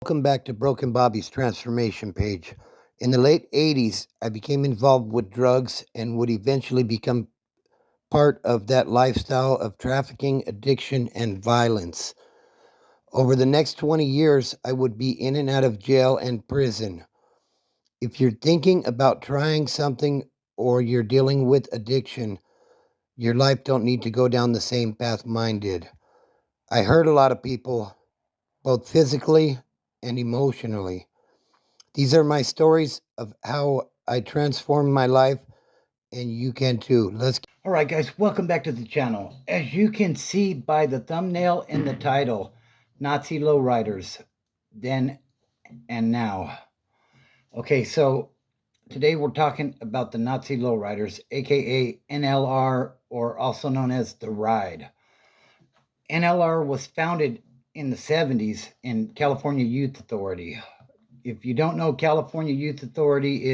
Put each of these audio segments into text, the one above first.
Welcome back to Broken Bobby's transformation page. In the late 80s, I became involved with drugs and would eventually become part of that lifestyle of trafficking, addiction, and violence. Over the next 20 years, I would be in and out of jail and prison. If you're thinking about trying something or you're dealing with addiction, your life don't need to go down the same path mine did. I hurt a lot of people, both physically and emotionally. These are my stories of how I transformed my life, and you can too. All right, guys, welcome back to the channel. As you can see by the thumbnail and the title, Nazi Lowriders, then and now. Okay, so today we're talking about the Nazi Lowriders, aka NLR, or also known as the Ride. NLR was founded in the 70s in California Youth Authority. If you don't know, California Youth Authority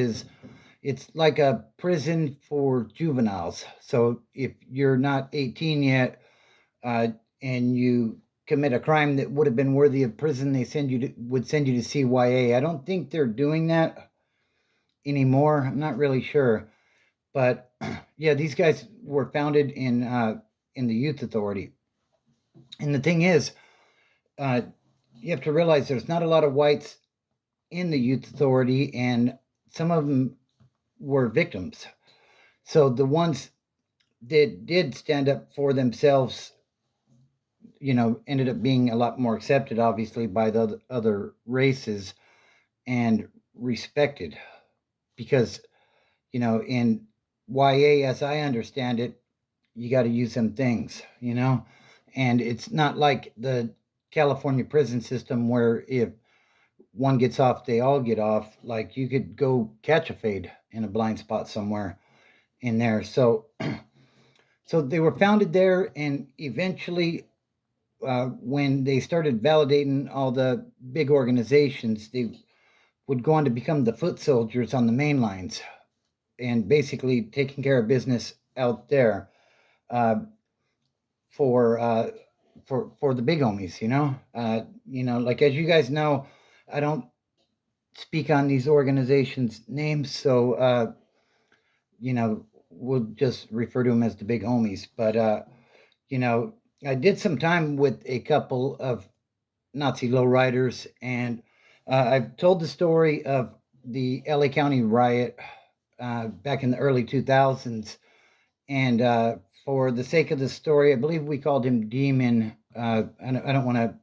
it's like a prison for juveniles. So if you're not 18 yet, and you commit a crime that would have been worthy of prison, they would send you to CYA. I don't think they're doing that anymore. I'm not really sure, but yeah, these guys were founded in the Youth Authority. And the thing is, you have to realize there's not a lot of whites in the Youth Authority, and some of them were victims. So the ones that did stand up for themselves, ended up being a lot more accepted, obviously, by the other races and respected. Because, in YA, as I understand it, you got to use some things, and it's not like the California prison system where if one gets off, they all get off. Like, you could go catch a fade in a blind spot somewhere in there. So they were founded there, and eventually, when they started validating all the big organizations, they would go on to become the foot soldiers on the main lines, and basically taking care of business out there, for the big homies. Like, as you guys know, I don't speak on these organizations' names, so we'll just refer to them as the big homies. But I did some time with a couple of Nazi lowriders, and I've told the story of the LA County riot back in the early 2000s. And for the sake of the story, I believe we called him Demon. I don't want to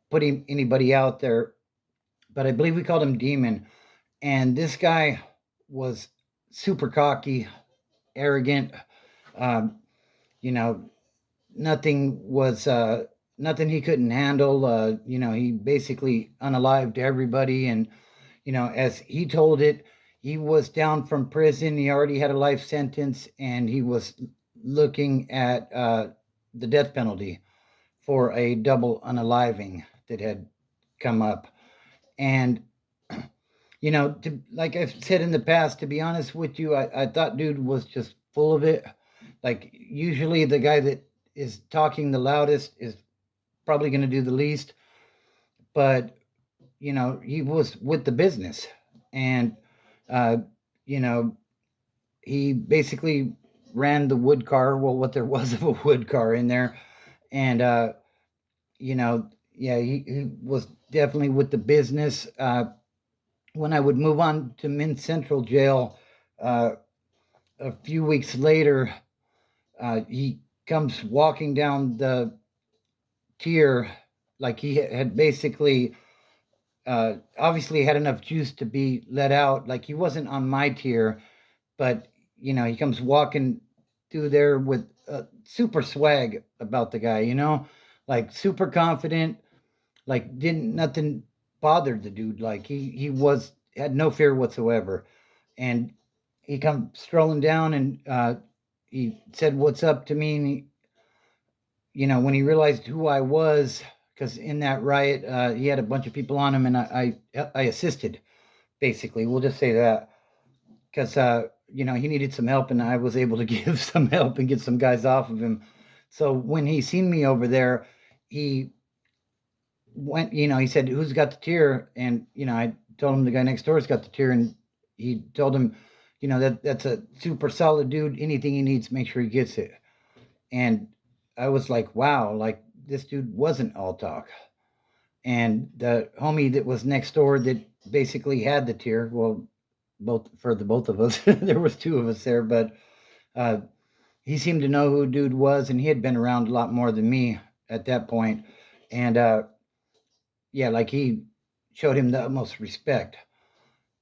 put anybody out there, but I believe we called him Demon. And this guy was super cocky, arrogant. Um, nothing was nothing he couldn't handle. He basically unalived everybody. And as he told it, he was down from prison. He already had a life sentence, and he was looking at the death penalty for a double unaliving that had come up. And like I've said in the past, to be honest with you, I thought dude was just full of it. Like, usually the guy that is talking the loudest is probably going to do the least. But he was with the business, and he basically ran the wood car, well, what there was of a wood car in there. And yeah, he was definitely with the business. When I would move on to Men's Central Jail, a few weeks later, he comes walking down the tier, like he had basically obviously had enough juice to be let out. Like, he wasn't on my tier, but he comes walking through there with super swag about the guy, like super confident, like didn't nothing bothered the dude. Like, he had no fear whatsoever. And he come strolling down, and he said, "What's up?" to me. And when he realized who I was, because in that riot, he had a bunch of people on him, and I assisted, basically. We'll just say that, because he needed some help, and I was able to give some help and get some guys off of him. So when he seen me over there, he went, he said, "Who's got the tier?" And I told him the guy next door's got the tier, and he told him, that's a super solid dude. Anything he needs, make sure he gets it. And I was like, wow, like this dude wasn't all talk. And the homie that was next door that basically had the tier, well, both for the both of us, there was two of us there, but uh, he seemed to know who dude was, and he had been around a lot more than me at that point. And yeah, like he showed him the utmost respect.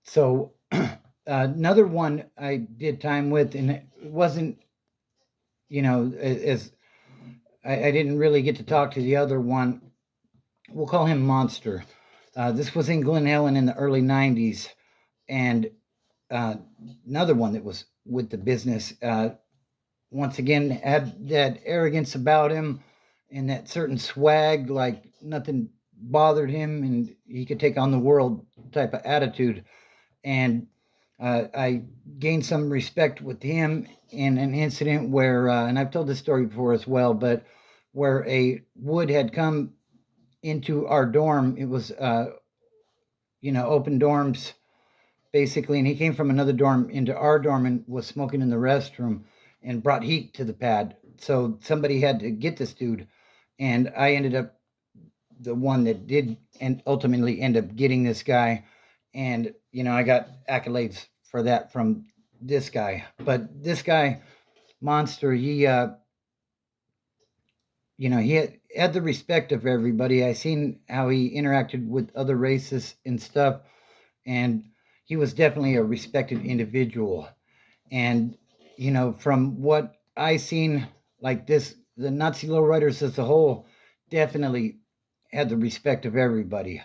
So another one I did time with, and it wasn't, as I didn't really get to talk to the other one. We'll call him Monster. This was in Glen Helen in the early '90s, and uh, another one that was with the business. Once again, had that arrogance about him and that certain swag, like nothing bothered him, and he could take on the world type of attitude. And I gained some respect with him in an incident where, and I've told this story before as well, but where a wood had come into our dorm. It was, open dorms basically, and he came from another dorm into our dorm and was smoking in the restroom and brought heat to the pad. So somebody had to get this dude, and I ended up the one that did and ultimately end up getting this guy. And I got accolades for that from this guy. But this guy, Monster, he had the respect of everybody. I seen how he interacted with other races and stuff, and he was definitely a respected individual. And from what I seen, like this, the Nazi lowriders as a whole definitely had the respect of everybody.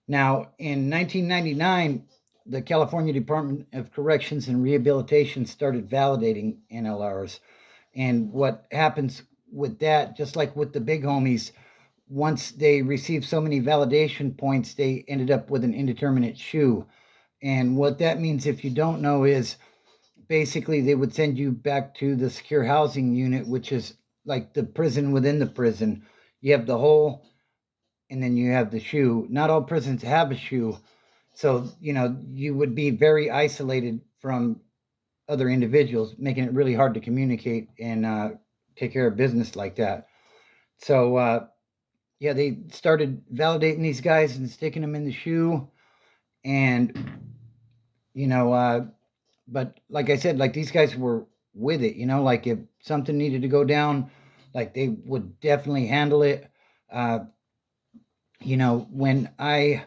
Now, in 1999, the California Department of Corrections and Rehabilitation started validating NLRs. And what happens with that, just like with the big homies, once they received so many validation points, they ended up with an indeterminate shoe. And what that means, if you don't know, is basically they would send you back to the secure housing unit, which is like the prison within the prison. You have the hole, and then you have the shoe. Not all prisons have a shoe. So, you would be very isolated from other individuals, making it really hard to communicate and take care of business like that. So, yeah, they started validating these guys and sticking them in the shoe. And, you know, uh, but like I said, like these guys were with it, like if something needed to go down, like they would definitely handle it. Uh, when I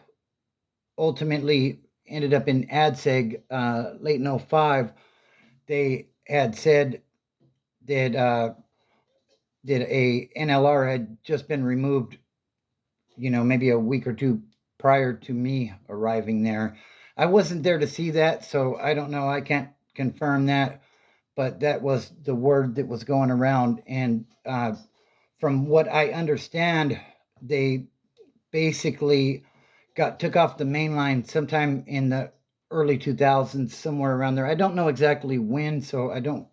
ultimately ended up in ADSEG late in '05, they had said that a NLR had just been removed, maybe a week or two prior to me arriving there. I wasn't there to see that, so I don't know. I can't confirm that, but that was the word that was going around. And from what I understand, they basically took off the main line sometime in the early 2000s, somewhere around there. I don't know exactly when, so I don't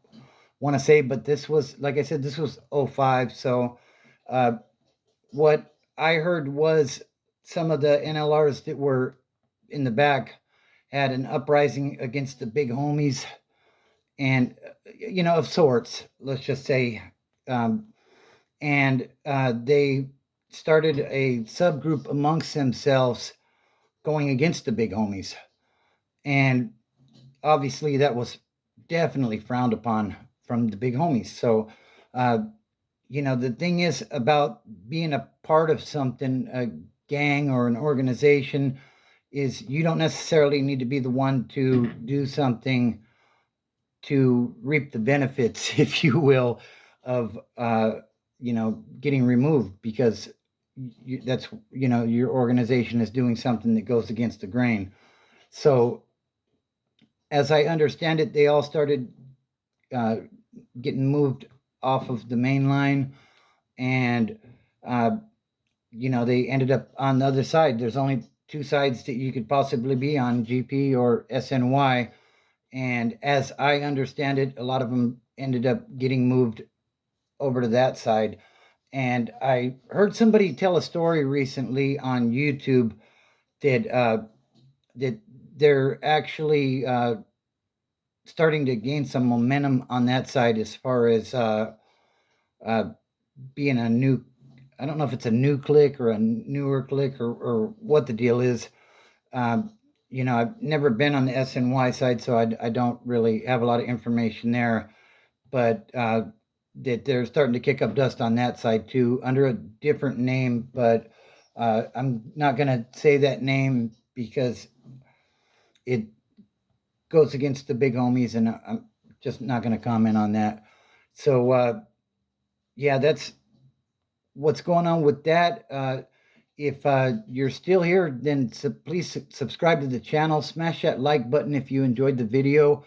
want to say, but this was, like I said, this was '05. So uh, what I heard was some of the NLRs that were in the back had an uprising against the big homies, and of sorts, let's just say. Um, and they started a subgroup amongst themselves going against the big homies. And obviously, that was definitely frowned upon from the big homies. So, uh, the thing is about being a part of something, a gang or an organization, is you don't necessarily need to be the one to do something to reap the benefits, if you will, of getting removed, because that's your organization is doing something that goes against the grain. So, as I understand it, they all started uh, getting moved off of the main line, and uh, they ended up on the other side. There's only two sides that you could possibly be on: GP or SNY. And as I understand it, a lot of them ended up getting moved over to that side. And I heard somebody tell a story recently on YouTube that that they're actually starting to gain some momentum on that side as far as uh, being a new. I don't know if it's a new click or a newer click or what the deal is. Um, I've never been on the SNY side, so I don't really have a lot of information there. But that they're starting to kick up dust on that side too, under a different name. But I'm not going to say that name because it goes against the big homies, and I'm just not going to comment on that. So yeah, that's what's going on with that. If you're still here, then please subscribe to the channel. Smash that like button if you enjoyed the video.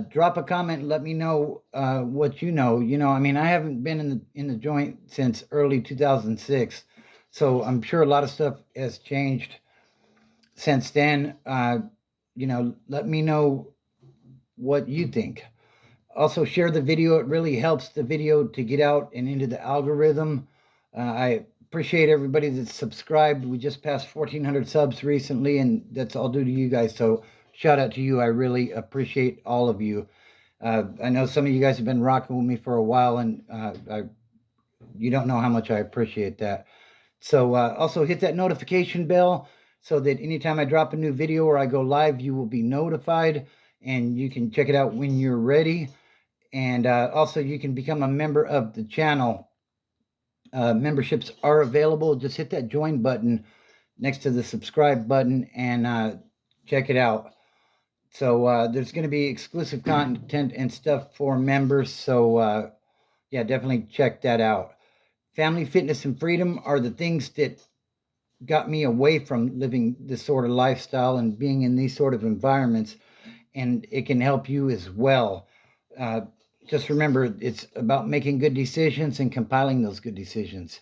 Drop a comment and let me know what you know. I mean, I haven't been in the joint since early 2006, so I'm sure a lot of stuff has changed since then. Let me know what you think. Also, share the video. It really helps the video to get out and into the algorithm. I appreciate everybody that's subscribed. We just passed 1,400 subs recently, and that's all due to you guys. So, shout out to you. I really appreciate all of you. I know some of you guys have been rocking with me for a while, and you don't know how much I appreciate that. So, also hit that notification bell so that anytime I drop a new video or I go live, you will be notified and you can check it out when you're ready. And also, you can become a member of the channel. Memberships are available. Just hit that join button next to the subscribe button and check it out. So there's going to be exclusive content and stuff for members. So yeah, definitely check that out. Family, fitness, and freedom are the things that got me away from living this sort of lifestyle and being in these sort of environments. And it can help you as well. Uh, just remember, it's about making good decisions and compiling those good decisions.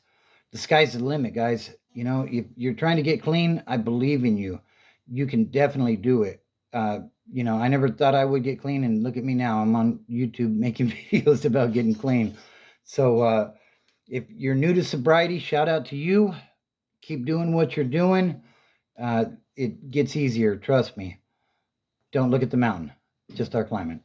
The sky's the limit, guys. If you're trying to get clean, I believe in you. You can definitely do it. I never thought I would get clean, and look at me now. I'm on YouTube making videos about getting clean. So, if you're new to sobriety, shout out to you. Keep doing what you're doing. It gets easier, trust me. Don't look at the mountain, just start climbing.